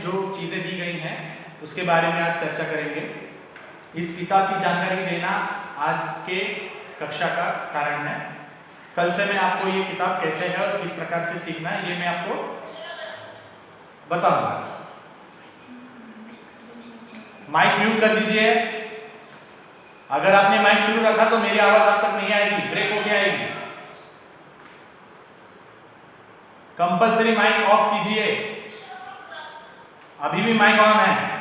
जो चीज़ें दी गई हैं उसके बारे में आज चर्चा करेंगे। इस किताब की जानकारी देना आज के कक्षा का कारण है। कल से मैं आपको ये किताब कैसे है और किस प्रकार से सीखना है ये मैं आपको बताऊंगा। माइक म्यूट कर दीजिए। अगर आपने माइक शुरू रखा तो मेरी आवाज आप तक नहीं आएगी, ब्रेक होके आएगी। कंपलसरी माइक ऑफ कीजिए। अभी भी माइक ऑन है।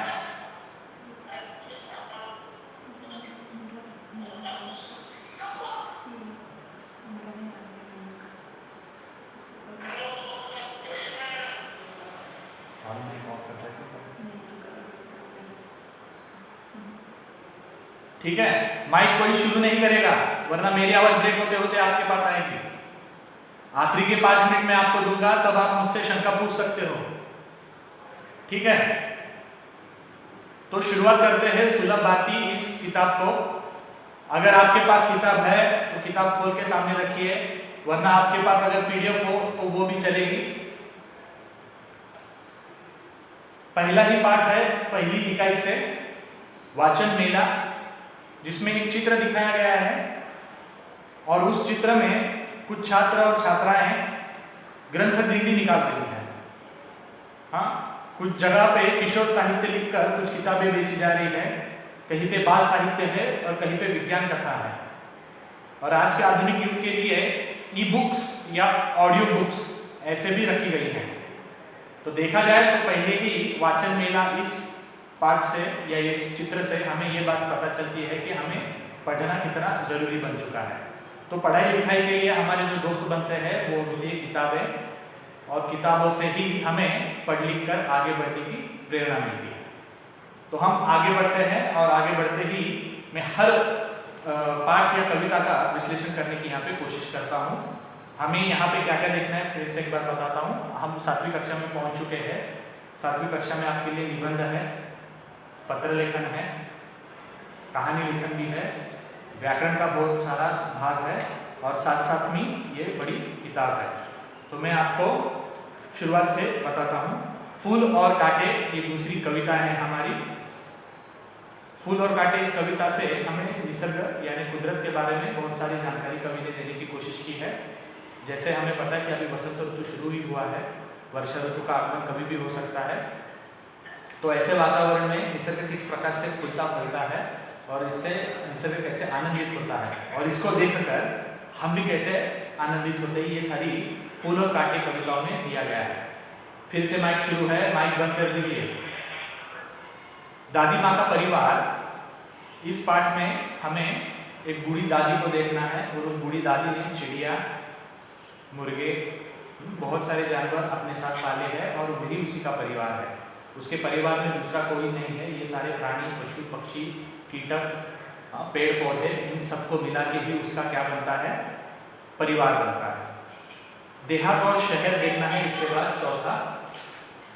ठीक है, माइक कोई शुरू नहीं करेगा वरना मेरी आवाज ब्रेक होते होते आपके पास आएगी। आखिरी के 5 मिनट में आपको दूंगा, तब आप मुझसे शंका पूछ सकते हो। ठीक है, तो शुरुआत करते हैं सुलभ भारती इस किताब को। अगर आपके पास किताब है तो किताब खोल के सामने रखिए, वरना आपके पास अगर पीडीएफ हो तो वो भी चलेगी। पहला ही पाठ है पहली इकाई से, वाचन मेला, जिसमें एक चित्र दिखाया गया है और उस चित्र में कुछ छात्र और छात्राएं ग्रंथ दिंडी निकाल रही हैं। हाँ, कुछ जगह पे किशोर साहित्य लिखकर कुछ किताबें बेची जा रही है, कहीं पे बाल साहित्य है और कहीं पे विज्ञान कथा है। और आज के आधुनिक युग के लिए ई बुक्स या ऑडियो बुक्स ऐसे भी रखी गई हैं। तो देखा जाए तो पहले ही वाचन मेला इस पाठ से या इस चित्र से हमें ये बात पता चलती है कि हमें पढ़ना कितना जरूरी बन चुका है। तो पढ़ाई लिखाई के लिए हमारे जो दोस्त बनते हैं वो होती है किताबें, और किताबों से ही हमें पढ़ लिख कर आगे बढ़ने की प्रेरणा मिलती है। तो हम आगे बढ़ते हैं और आगे बढ़ते ही मैं हर पाठ या कविता का विश्लेषण करने की यहाँ पे कोशिश करता हूँ। हमें यहाँ पे क्या क्या देखना है फिर से एक बार बताता हूँ। हम 7वीं कक्षा में पहुँच चुके हैं। 7वीं कक्षा में आपके लिए निबंध है, पत्र लेखन है, कहानी लेखन भी है, व्याकरण का बहुत सारा भाग है और साथ साथ में ये बड़ी किताब है। तो मैं आपको शुरुआत से बताता हूँ। फूल और कांटे ये दूसरी कविता है हमारी। फूल और कांटे इस कविता से हमें निसर्ग यानी कुदरत के बारे में बहुत सारी जानकारी कवि ने देने की कोशिश की है। जैसे हमें पता है कि अभी वसंत ऋतु शुरू ही हुआ है, वर्षा ऋतु का आगमन कभी भी हो सकता है। तो ऐसे वातावरण में निसर्ग किस प्रकार से फूलता फलता है और इससे निसर्ग कैसे आनंदित होता है और इसको देखकर हम भी कैसे आनंदित होते हैं, ये सारी फूल और कांटे कविताओं में दिया गया है। फिर से माइक शुरू है, माइक बंद कर दीजिए। दादी माँ का परिवार, इस पाठ में हमें एक बूढ़ी दादी को देखना है और उस बूढ़ी दादी ने चिड़िया, मुर्गे, बहुत सारे जानवर अपने साथ पाले हैं और वही उसी का परिवार है। उसके परिवार में दूसरा कोई नहीं है। ये सारे प्राणी, पशु, पक्षी, कीटक, पेड़ पौधे, इन सबको मिला के ही उसका क्या बनता है, परिवार बनता है। देहात और शहर देखना है इसके बाद चौथा।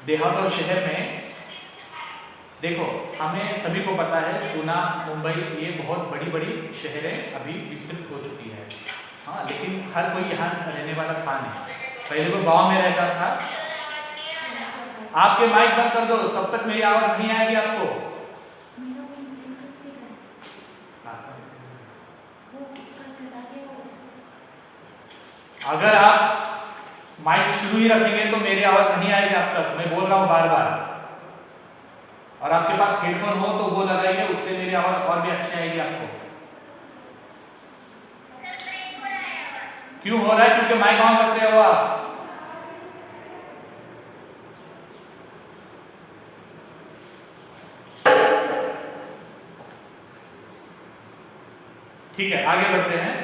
देहात और शहर में देखो, हमें सभी को पता है पुणे, मुंबई ये बहुत बड़ी बड़ी शहरें अभी विस्तृत हो चुकी है। हाँ, लेकिन हर कोई यहाँ रहने वाला था नहीं। पहले वो गाँव में रहता था। आपके माइक बंद कर दो, तब तक मेरी आवाज नहीं आएगी आपको। अगर आप माइक शुरू ही रखेंगे तो मेरी आवाज नहीं आएगी आप तक। मैं बोल रहा हूं बार बार। और आपके पास हेडफोन हो तो वो लगाइए, उससे मेरी आवाज और भी अच्छी आएगी आपको। क्यों हो रहा है? क्योंकि माइक ऑन करते हो आप। ठीक है, आगे बढ़ते हैं।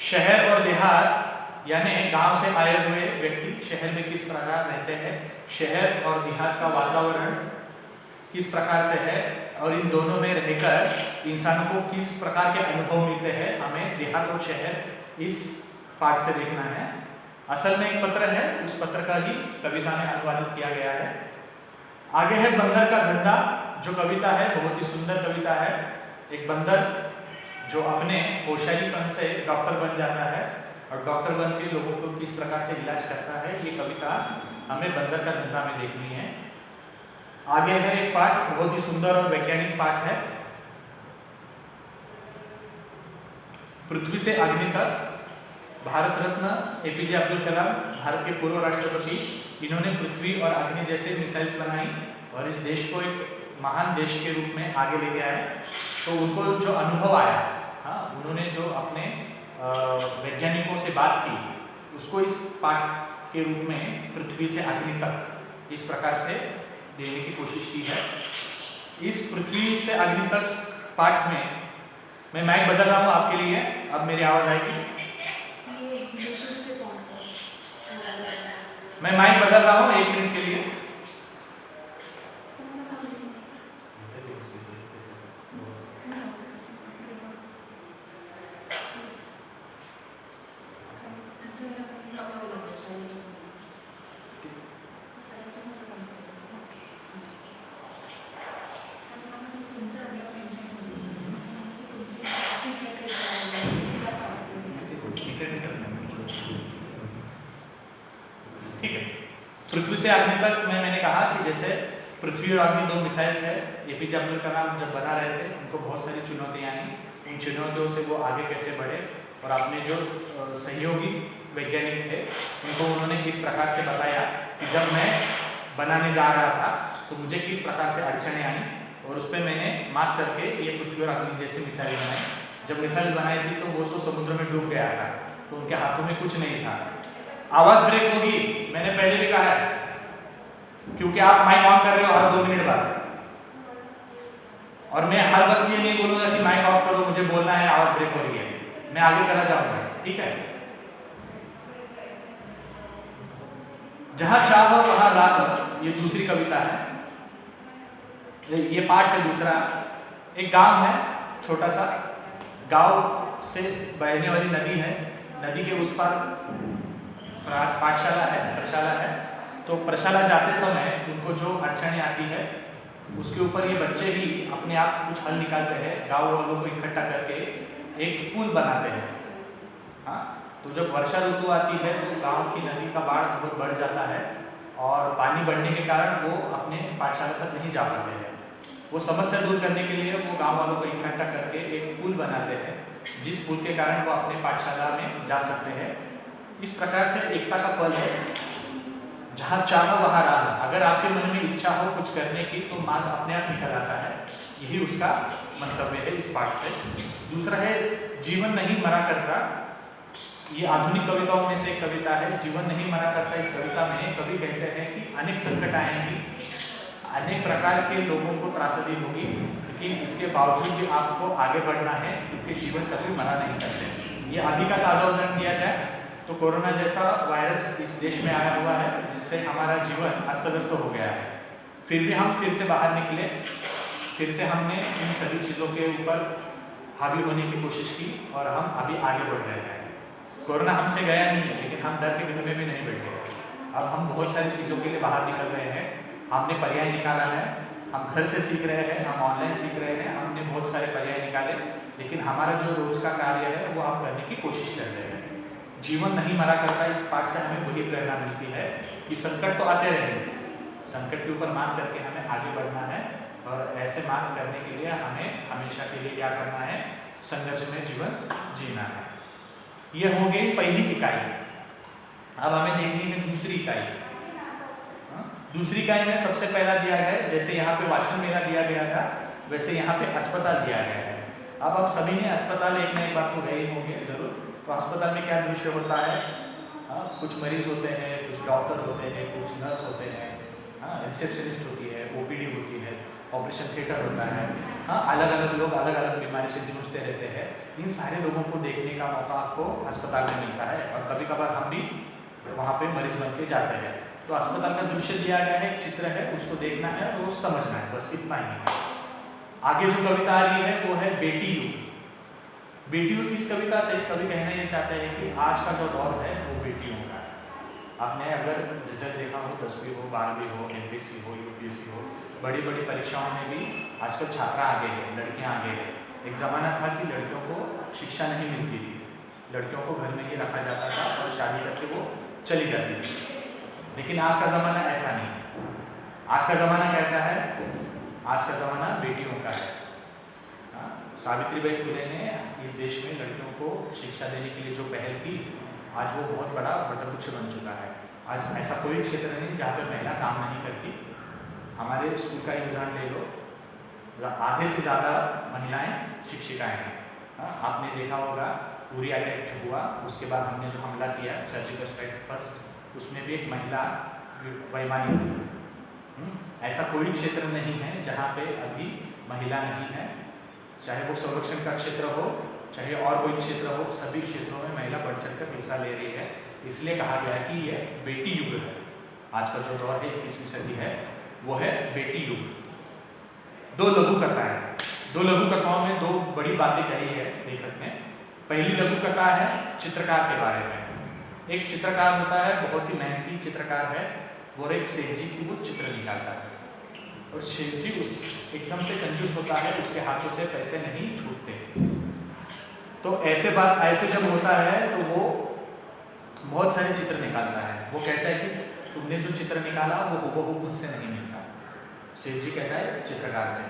शहर और देहात यानी गांव से आए हुए व्यक्ति शहर में किस प्रकार रहते हैं, शहर और देहात का वातावरण किस प्रकार से है और इन दोनों में रहकर इंसानों को किस प्रकार के अनुभव मिलते हैं, हमें देहात और शहर इस पाठ से देखना है। असल में एक पत्र है, उस पत्र का ही कविता में अनुवादित किया गया है। आगे है बंदर का धंधा, जो कविता है बहुत ही सुंदर कविता है। एक बंदर जो अपने होशियारीपन से डॉक्टर बन जाता है और डॉक्टर बन के लोगों को किस प्रकार से इलाज करता है, ये कविता हमें बंदर का धंधा में देखनी है। आगे है एक पाठ, बहुत ही सुंदर और वैज्ञानिक पाठ है, पृथ्वी से अग्नि तक। भारत रत्न एपीजे अब्दुल कलाम, भारत के पूर्व राष्ट्रपति, इन्होंने पृथ्वी और अग्नि जैसे मिसाइल्स बनाई और इस देश को एक महान देश के रूप में आगे लेके आए। तो उनको जो अनुभव आया, हाँ, उन्होंने जो अपने वैज्ञानिकों से बात की, उसको इस पाठ के रूप में पृथ्वी से अग्नि तक इस प्रकार से देने की कोशिश की है। इस पृथ्वी से अग्नि तक पाठ में मैं माइक बदल रहा हूँ आपके लिए, अब मेरी आवाज़ आएगी। मैं माइक बदल रहा हूँ 1 मिनट के लिए। ठीक है, पृथ्वी से अग्नि तक में मैंने कहा कि जैसे पृथ्वी और अग्नि 2 मिसाइल्स है। एपीजे अब्दुल कलाम जब बना रहे थे, उनको बहुत सारी चुनौतियाँ आई। इन चुनौतियों से वो आगे कैसे बढ़े और अपने जो सहयोगी वैज्ञानिक थे उनको उन्होंने इस प्रकार से बताया कि जब मैं बनाने जा रहा था तो मुझे किस प्रकार से अड़चनें आई और उस पर मैंने मात करके ये पृथ्वी और अग्नि जैसी मिसाइल बनाई। जब मिसाइल बनाई थी तो वो तो समुद्र में डूब गया था, तो उनके हाथों में कुछ नहीं था। आवाज़ ब्रेक होगी, मैंने पहले भी कहा है, क्योंकि आप माइक ऑन कर रहे हो हर 2 मिनट बाद, और मैं हर वक्त ये नहीं बोलूंगा कि माइक ऑफ करो, मुझे बोलना है आवाज़ ब्रेक हो रही है, मैं आगे चला जाऊंगा। ठीक है, जहां चाह वहां राह, ये दूसरी कविता है। ये पाठ है दूसरा। एक गांव है, छोटा सा गांव से बहने वाली नदी है, नदी के उस पार पाठशाला है, प्रशाला है। तो प्रशाला जाते समय उनको जो अड़चनें आती है उसके ऊपर ये बच्चे ही अपने आप कुछ हल निकालते हैं, गांव वालों को इकट्ठा करके एक पुल बनाते हैं। हाँ, तो जब वर्षा ऋतु आती है तो गांव की नदी का बाढ़ बहुत बढ़ जाता है और पानी बढ़ने के कारण वो अपने पाठशाला तक नहीं जा पाते हैं। वो समस्या दूर करने के लिए वो गांव वालों को इकट्ठा करके एक पुल बनाते हैं, जिस पुल के कारण वो अपने पाठशाला में जा सकते हैं। इस प्रकार से एकता का फल है, जहाँ चाह वहाँ राह। अगर आपके मन में इच्छा हो कुछ करने की तो मार्ग अपने आप निकल आता है, यही उसका मंतव्य है इस पाठ से। दूसरा है जीवन नहीं मरा करता। ये आधुनिक कविताओं में से एक कविता है, जीवन नहीं मरा करता। इस कविता में कवि कहते हैं कि अनेक संकट आएंगी, अनेक प्रकार के लोगों को त्रासदी होगी, लेकिन इसके बावजूद भी आपको आगे बढ़ना है, क्योंकि जीवन कभी मरा नहीं करते। ये अभी का ताज़ा उदाहरण दिया जाए तो कोरोना जैसा वायरस इस देश में आया हुआ है, जिससे हमारा जीवन अस्त व्यस्त हो गया है। फिर भी हम फिर से बाहर निकले, फिर से हमने इन सभी चीज़ों के ऊपर हावी होने की कोशिश की और हम अभी आगे बढ़ रहे हैं। कोरोना हमसे गया नहीं है, लेकिन हम डर के घर में भी नहीं बैठे। अब हम बहुत सारी चीज़ों के लिए बाहर निकल रहे हैं। हमने पर्याय निकाला है, हम घर से सीख रहे हैं, हम ऑनलाइन सीख रहे हैं, हमने बहुत सारे पर्याय निकाले, लेकिन हमारा जो रोज का कार्य है वो हम करने की कोशिश कर रहे हैं। जीवन नहीं मरा करता। इस पाठ से हमें वही प्रेरणा मिलती है कि संकट तो आते रहेंगे, संकट के ऊपर मात करके हमें आगे बढ़ना है, और ऐसे मात करने के लिए हमें हमेशा के लिए क्या करना है, संघर्ष में जीवन जीना है। यह हो गई पहली इकाई। अब हमें देखनी है दूसरी इकाई। दूसरी इकाई में सबसे पहला दिया गया है, जैसे यहाँ पे वाचन मेला दिया गया था, वैसे यहाँ पे अस्पताल दिया गया है। अब आप सभी ने अस्पताल एक ना एक बार तो गए होंगे जरूर। तो अस्पताल में क्या दृश्य होता है, कुछ मरीज होते हैं, कुछ डॉक्टर होते हैं, कुछ नर्स होते हैं, रिसेप्शनिस्ट होती है, ओपीडी होती है, ऑपरेशन थिएटर होता है। हाँ, अलग अलग लोग अलग अलग बीमारी से जूझते रहते हैं। इन सारे लोगों को देखने का मौका आपको अस्पताल में मिलता है, और कभी कभार हम भी वहाँ पे मरीज बन के जाते हैं। तो अस्पताल का दृश्य दिया गया है, एक चित्र है, उसको देखना है और समझना है, बस इतना ही है। आगे जो कविता आ रही है वो है बेटी युग। बेटी युग इस कविता से कवि कहना ये चाहते हैं कि आज का जो दौर है वो बेटियों का है। आपने अगर रिजल्ट देखा हो, 10वीं हो, 12वीं हो, एमपीएससी हो, यूपीएससी हो, बड़ी बड़ी परीक्षाओं में भी आजकल छात्रा आगे है, लड़कियां आगे है। एक ज़माना था कि लड़कियों को शिक्षा नहीं मिलती थी, लड़कियों को घर में ही रखा जाता था और शादी करके वो चली जाती थी। लेकिन आज का ज़माना ऐसा नहीं है। आज का ज़माना कैसा है? आज का ज़माना बेटियों का है। सावित्रीबाई फुले ने इस देश में लड़कियों को शिक्षा देने के लिए जो पहल की, आज वो बहुत बड़ा वटवृक्ष बन चुका है। आज ऐसा कोई क्षेत्र नहीं जहाँ पर महिला काम नहीं करती। हमारे स्कूल का ही उदाहरण ले लो, आधे से ज़्यादा महिलाएं शिक्षिकाएं हैं। आपने देखा होगा उरी अटैक जो हुआ, उसके बाद हमने जो हमला किया सर्जिकल स्ट्राइक फर्स्ट, उसमें भी एक महिला वैमानिक थी। ऐसा कोई क्षेत्र नहीं है जहाँ पे अभी महिला नहीं है, चाहे वो संरक्षण का क्षेत्र हो, चाहे और कोई क्षेत्र हो, सभी क्षेत्रों में महिला बढ़ चढ़कर हिस्सा ले रही है। इसलिए कहा गया है कि ये बेटी युग है। आज का जो दौर है 21वीं सदी है, वो है बेटी युग। दो लघु कथाएं, दो लघु कथाओं में दो बड़ी बातें कही है लेखक ने। पहली लघु कथा है चित्रकार के बारे में। एक चित्रकार होता है, बहुत ही मेहनती चित्रकार है, वो एक सेठ जी की वो चित्र निकालता है, और सेठ जी उस एकदम से कंजूस होता है, उसके हाथों से पैसे नहीं छूटते। तो ऐसे जब होता है तो वो बहुत सारे चित्र निकालता है। वो कहता है कि तुमने जो चित्र निकाला वो हूबहू मुझसे नहीं मिलता। सेठ जी कहता है चित्रकार से,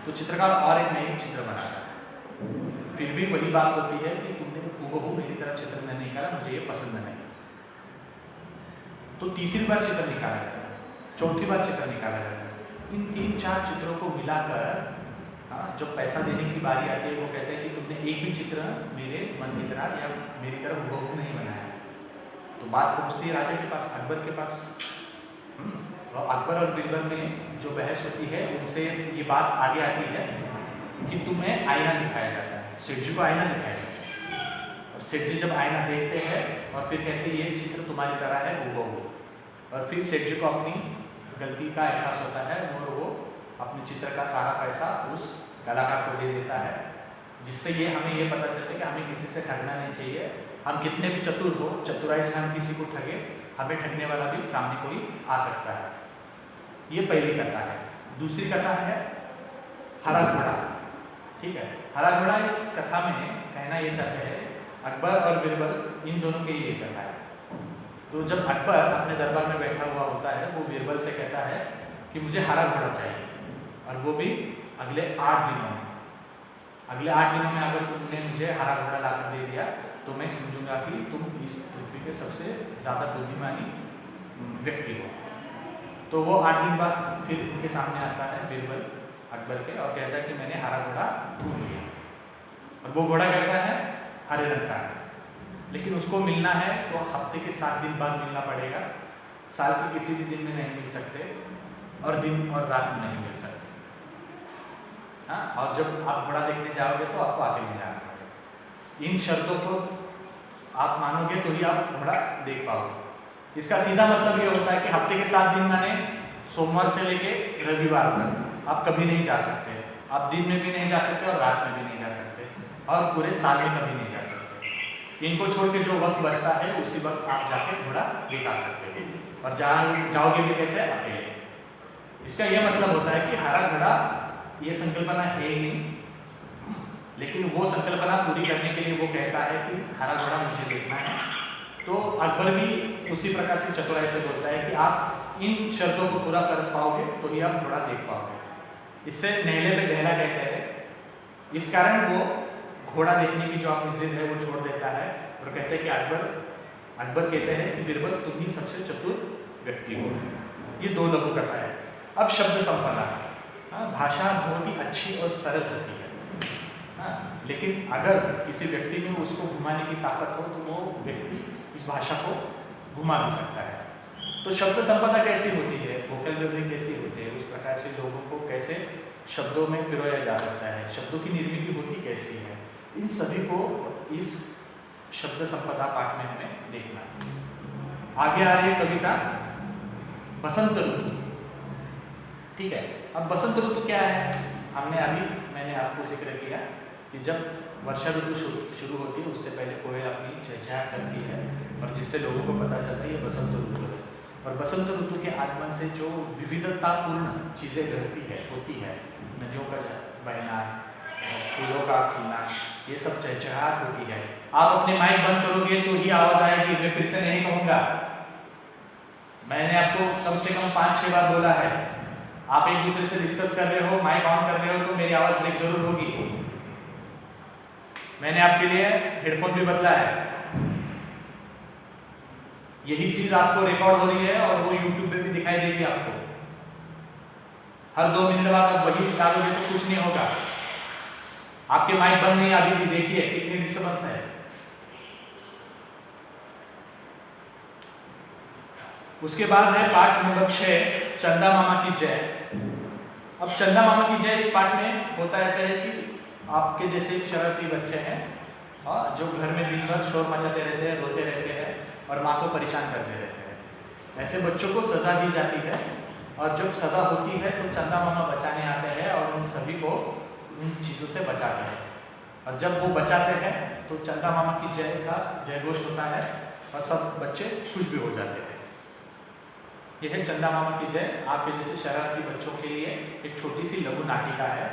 तो चित्रकार और एक नई चित्र बनाता है। फिर भी वही बात होती है कि तुमने हूबहू मेरी तरह चित्र नहीं निकाला, मुझे ये पसंद नहीं। तो तीसरी बार चित्र निकाला जाता है, चौथी बार चित्र निकाला जाता है। इन 3-4 चित्रों को मिलाकर जब पैसा देने की बारी आती है, वो कहते हैं कि तुमने एक भी चित्र मेरे मन की तरह या मेरी तरह हूबहू नहीं बनाया। तो बात पहुँचती है राजा के पास, अकबर के पास। और अकबर और बीरबल में जो बहस होती है, उनसे ये बात आगे आती है कि तुम्हें आईना दिखाया जाता है। सेठ जी को आईना दिखाया जाता है, और सेठ जी जब आईना देखते हैं और फिर कहते हैं ये चित्र तुम्हारी तरह है हूबहू। और फिर सेठ जी को अपनी गलती का एहसास होता है और वो अपने चित्र का सारा पैसा उस कलाकार को दे देता है, जिससे ये हमें ये पता चलता है कि हमें किसी से ठगना नहीं चाहिए। हम कितने भी चतुर हो, चतुराई से हम किसी को ठगे, हमें ठगने वाला भी सामने कोई आ सकता है। ये पहली कथा है। दूसरी कथा है हरा घोड़ा। ठीक है, हरा घोड़ा इस कथा में कहना ये चाहते हैं, अकबर और बीरबल इन दोनों की ये कथा है। तो जब अकबर अपने दरबार में बैठा हुआ होता है, वो बीरबल से कहता है कि मुझे हरा घोड़ा चाहिए, और वो भी अगले 8 दिनों में। अगले 8 दिनों में अगर तुमने मुझे हरा घोड़ा लाकर दे दिया तो मैं समझूंगा कि तुम इस पृथ्वी के सबसे ज़्यादा बुद्धिमानी व्यक्ति हो। तो वो 8 दिन बाद फिर उनके सामने आता है बीरबल अकबर के, और कहता है कि मैंने हरा घोड़ा ढूंढ लिया। और वो घोड़ा कैसा है? हरे रंग का है, लेकिन उसको मिलना है तो हफ्ते के 7 दिन बाद मिलना पड़ेगा। साल के किसी भी दिन में नहीं मिल सकते, और दिन और रात में नहीं मिल सकते। हाँ, और जब आप घोड़ा देखने जाओगे तो आपको आगे नहीं जाना पड़ेगा। इन शर्तों को आप मानोगे तो ही आप घोड़ा देख पाओगे। इसका सीधा मतलब ये होता है कि हफ्ते के 7 दिन माने सोमवार से लेके रविवार तक आप कभी नहीं जा सकते। आप दिन में भी नहीं जा सकते और रात में भी नहीं जा सकते, और पूरे साल में कभी नहीं जा सकते। इनको छोड़ के जो वक्त बचता है उसी वक्त आप जाके घोड़ा दिखा सकते हैं, और जाओगे भी कैसे? अकेले। इसका यह मतलब होता है कि हरा घोड़ा ये संकल्पना है ही नहीं, लेकिन वो संकल्पना पूरी करने के लिए वो कहता है कि हरा घोड़ा मुझे देखना है। तो अकबर भी उसी प्रकार से चतुराई से बोलता है कि आप इन शर्तों को पूरा कर पाओगे तो ही आप घोड़ा देख पाओगे। इससे नहले पे गहरा कहते हैं। इस कारण वो घोड़ा देखने की जो आपकी जिद है वो छोड़ देता है, और कहते हैं कि अकबर कहते हैं कि बीरबल तुम ही सबसे चतुर व्यक्ति हो। ये दो लघु कथा है। अब शब्द संपदा। भाषा बहुत ही अच्छी और सरल होती है, लेकिन अगर किसी व्यक्ति में उसको घुमाने की ताकत हो तो वो व्यक्ति इस भाषा को घुमा भी सकता है। तो शब्द संपदा कैसी होती है, वोकैब्युलरी कैसी होती है, उस प्रकार से लोगों को कैसे शब्दों में पिरोया जा सकता है, शब्दों की निर्मित होती कैसी है, इन सभी को इस शब्द संपदा पाठ में हमें देखना है। आगे आ रही है कविता बसंत ऋतु। ठीक है, अब बसंत ऋतु क्या है? मैंने आपको जिक्र किया कि जब वर्षा ऋतु शुरू होती है उससे पहले कोयल अपनी चहचहा करती है, और जिससे लोगों को पता चलता है ये बसंत ऋतु है। और बसंत ऋतु के आगमन से जो विविधतापूर्ण चीज़ें होती है, नदियों का बहना, फूलों का खिलना, ये सब चहचहाहट होती है। आप अपने माइक बंद करोगे तो ही आवाज़ आएगी, मैं फिर से नहीं कहूँगा। मैंने आपको कम से कम 5-6 बार बोला है, आप एक दूसरे से डिस्कस कर रहे हो, माइक ऑन कर रहे हो तो मेरी आवाज़ ब्रेक जरूर होगी। मैंने आपके लिए हेडफोन भी बदला है। यही चीज़ आपको रिकॉर्ड हो रही है और वो यूट्यूब पे भी दिखाई देगी आपको। हर 2 मिनट बाद आप वही डालोगे तो कुछ नहीं होगा। आपके माइक बंद नहीं, अभी भी देखिए कितनी डिस्टर्बेंस है। उसके बाद है पार्ट नंबर 6, चंदा मामा की जय। अब चंदा मामा की जय इस पार्ट में होता ऐसा है कि आपके जैसे शरारती बच्चे हैं जो घर में दिन भर शोर मचाते रहते हैं, रोते रहते हैं और माँ को परेशान करते रहते हैं। ऐसे बच्चों को सज़ा दी जाती है और जब सज़ा होती है तो चंदा मामा बचाने आते हैं और उन सभी को उन चीज़ों से बचाते हैं। और जब वो बचाते हैं तो चंदा मामा की जय का जयघोष होता है और सब बच्चे खुश भी हो जाते हैं। यह है चंदा मामा की जय। आपके जैसे शरारती बच्चों के लिए एक छोटी सी लघु नाटिका है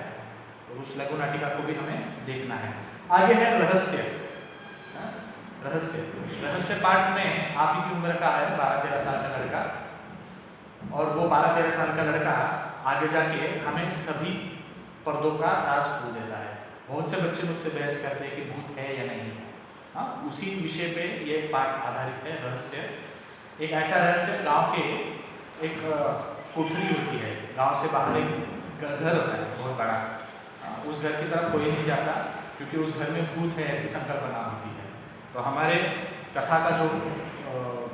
और उस लघु नाटिका को भी हमें देखना है। आगे है रहस्य। रहस्य पार्ट में आप ही की उम्र का है 12-13 साल का लड़का, और वो 12-13 साल का लड़का आगे जाके हमें सभी पर्दों का राज खोल देता है। बहुत से बच्चे मुझसे बहस करते हैं कि भूत है या नहीं है। हाँ, उसी विषय पे ये पाठ आधारित है, रहस्य। एक ऐसा रहस्य, गांव के एक कोठरी होती है, गांव से बाहर एक घर होता है बहुत बड़ा। उस घर की तरफ कोई नहीं जाता क्योंकि उस घर में भूत है ऐसी संकल्पना होती है। तो हमारे कथा का जो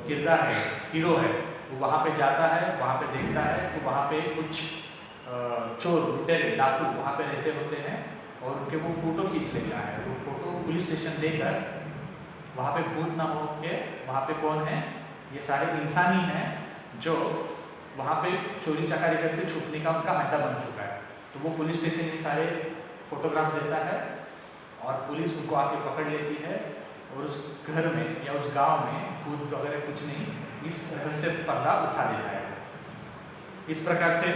किरदार है, हीरो है, वो वहाँ पे जाता है, वहाँ पे देखता है तो वहाँ पे कुछ चोर, लुटेरे, डाकू वहाँ पे रहते होते हैं और उनके वो फ़ोटो खींच लेता है। वो फ़ोटो पुलिस स्टेशन देकर वहाँ पे भूत ना हो के वहाँ पे कौन है, ये सारे इंसान ही हैं जो वहाँ पे चोरी चकारी करके छुपने का उनका अड्डा बन चुका है। तो वो पुलिस स्टेशन ये सारे फोटोग्राफ देता है और पुलिस उनको आके पकड़ लेती है और उस घर में या उस गांव में भूत वगैरह कुछ नहीं, इस रहस्य पर्दा उठा देता है। इस प्रकार से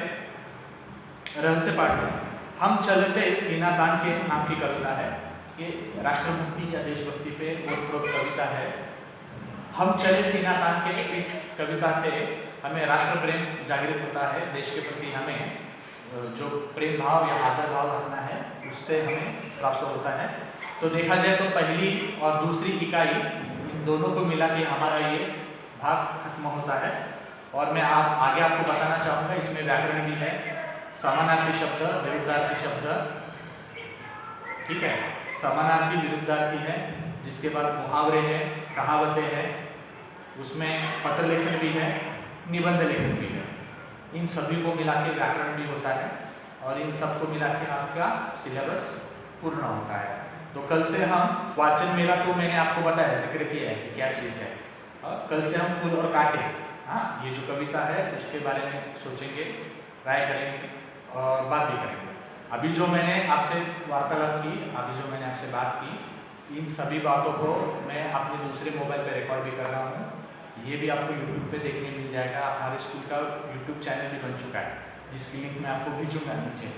रहस्य पाठ में हम चलते सीनातान के नाम की कविता है। ये राष्ट्रभक्ति या देशभक्ति पे ओतप्रोत कविता है। हम चले सीनातान के इस कविता से हमें राष्ट्र प्रेम जागृत होता है। देश के प्रति हमें जो प्रेम भाव या आदर भाव रखना है उससे हमें प्राप्त होता है। तो देखा जाए तो पहली और दूसरी इकाई, इन दोनों को मिला के हमारा ये भाग खत्म होता है। और मैं आगे आपको बताना चाहूँगा, इसमें व्याकरण भी है, समानार्थी शब्द, विरुद्धार्थी शब्द, ठीक है, समानार्थी विरुद्धार्थी है, जिसके बाद मुहावरे हैं, कहावतें हैं, उसमें पत्र लेखन भी है, निबंध लेखन भी है। इन सभी को मिला के व्याकरण भी होता है और इन सबको मिला के आपका सिलेबस पूर्ण होता है। तो कल से हम वाचन मेला, तो मैंने आपको बताया, जिक्र किया है कि क्या चीज़ है। और कल से हम फूल और कांटे, हाँ, ये जो कविता है उसके बारे में सोचेंगे, राय करेंगे और बात भी करेंगे। अभी जो मैंने आपसे वार्तालाप की, अभी जो मैंने आपसे बात की, इन सभी बातों को मैं अपने दूसरे मोबाइल पे रिकॉर्ड भी कर रहा हूँ। ये भी आपको यूट्यूब पे देखने मिल जाएगा। हमारे स्कूल का यूट्यूब चैनल भी बन चुका है, जिसकी लिंक मैं आपको भेजूँगा नीचे।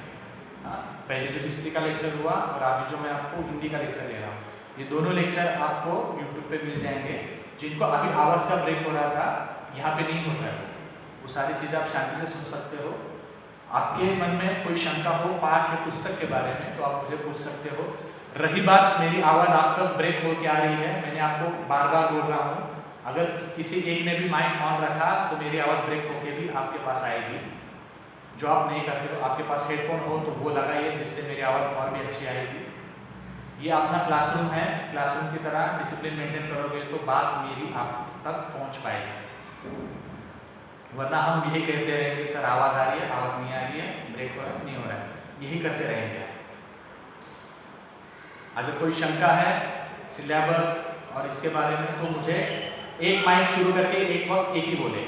हाँ, पहले जो हिस्ट्री का लेक्चर हुआ और अभी जो मैं आपको हिंदी का लेक्चर दे रहा हूँ, ये दोनों लेक्चर आपको यूट्यूब पे मिल जाएंगे। जिनको अभी आवाज़ का ब्रेक हो रहा था, यहाँ पे नहीं होता है, वो सारी चीज़ें आप शांति से सुन सकते हो। आपके मन में कोई शंका हो पाठ या पुस्तक के बारे में तो आप मुझे पूछ सकते हो। रही बात मेरी आवाज़ आप तक ब्रेक हो के आ रही है, मैंने आपको बार बार बोल रहा हूँ, अगर किसी एक ने भी माइक ऑन रखा तो मेरी आवाज़ ब्रेक होके भी आपके पास आएगी। जो आप नहीं करते हो, आपके पास हेडफोन हो तो वो लगाइए, जिससे मेरी आवाज़ और भी अच्छी आएगी। ये अपना क्लासरूम है, क्लासरूम की तरह डिसिप्लिन मेंटेन करोगे तो बात मेरी आप तक पहुँच पाएगी। वरना हम यही कहते रहेंगे, सर आवाज़ आ रही है, आवाज़ नहीं आ रही है, ब्रेक हो रहा है, नहीं हो रहा है, यही करते रहेंगे। अगर कोई शंका है सिलेबस और इसके बारे में तो मुझे एक माइक शुरू करके एक वक्त एक ही बोले।